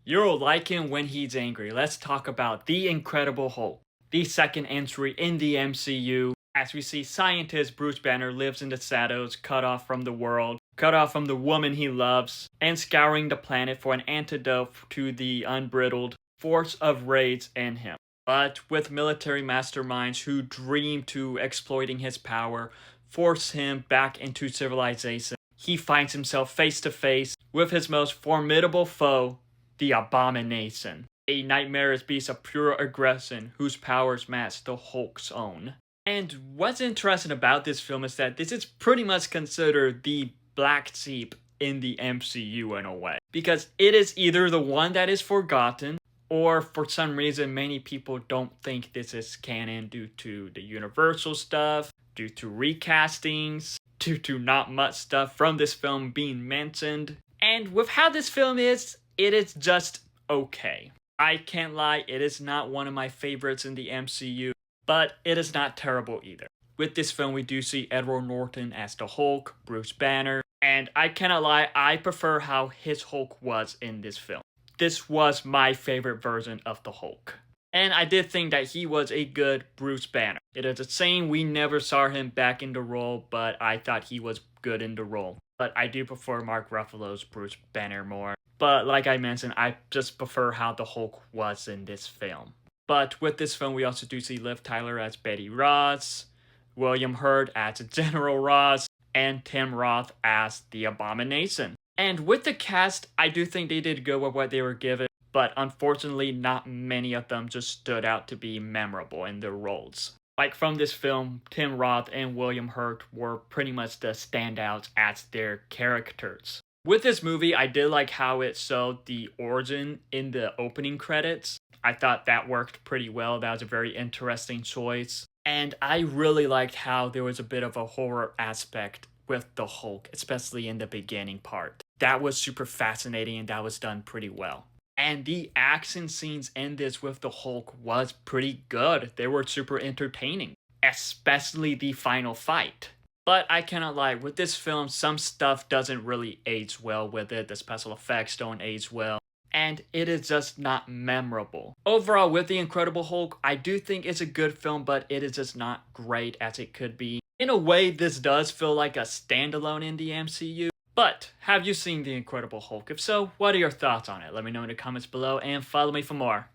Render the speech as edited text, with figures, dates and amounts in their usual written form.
You'll like him when he's angry. Let's talk about The Incredible Hulk, the second entry in the MCU. As we see, scientist Bruce Banner lives in the shadows, cut off from the world, cut off from the woman he loves, and scouring the planet for an antidote to the unbridled force of rage in him. But with military masterminds who dream to exploiting his power, force him back into civilization, he finds himself face to face with his most formidable foe, the Abomination, a nightmarish beast of pure aggression whose powers match the Hulk's own. And what's interesting about this film is that this is pretty much considered the black sheep in the MCU in a way. Because it is either the one that is forgotten, or for some reason many people don't think this is canon due to the Universal stuff, due to recastings, due to not much stuff from this film being mentioned. And with how this film is, it is just okay. I can't lie, it is not one of my favorites in the MCU, but it is not terrible either. With this film, we do see Edward Norton as the Hulk, Bruce Banner, and I cannot lie, I prefer how his Hulk was in this film. This was my favorite version of the Hulk. And I did think that he was a good Bruce Banner. It is a shame we never saw him back in the role, but I thought he was good in the role. But I do prefer Mark Ruffalo's Bruce Banner more. But like I mentioned, I just prefer how the Hulk was in this film. But with this film, we also do see Liv Tyler as Betty Ross, William Hurt as General Ross, and Tim Roth as the Abomination. And with the cast, I do think they did good with what they were given, but unfortunately not many of them just stood out to be memorable in their roles. Like from this film, Tim Roth and William Hurt were pretty much the standouts as their characters. With this movie, I did like how it showed the origin in the opening credits. I thought that worked pretty well. That was a very interesting choice. And I really liked how there was a bit of a horror aspect with the Hulk, especially in the beginning part. That was super fascinating and that was done pretty well. And the action scenes in this with the Hulk was pretty good. They were super entertaining, especially the final fight. But I cannot lie, with this film, some stuff doesn't really age well with it. The special effects don't age well. And it is just not memorable. Overall, with The Incredible Hulk, I do think it's a good film, but it is just not great as it could be. In a way, this does feel like a standalone in the MCU. But, have you seen The Incredible Hulk? If so, what are your thoughts on it? Let me know in the comments below and follow me for more.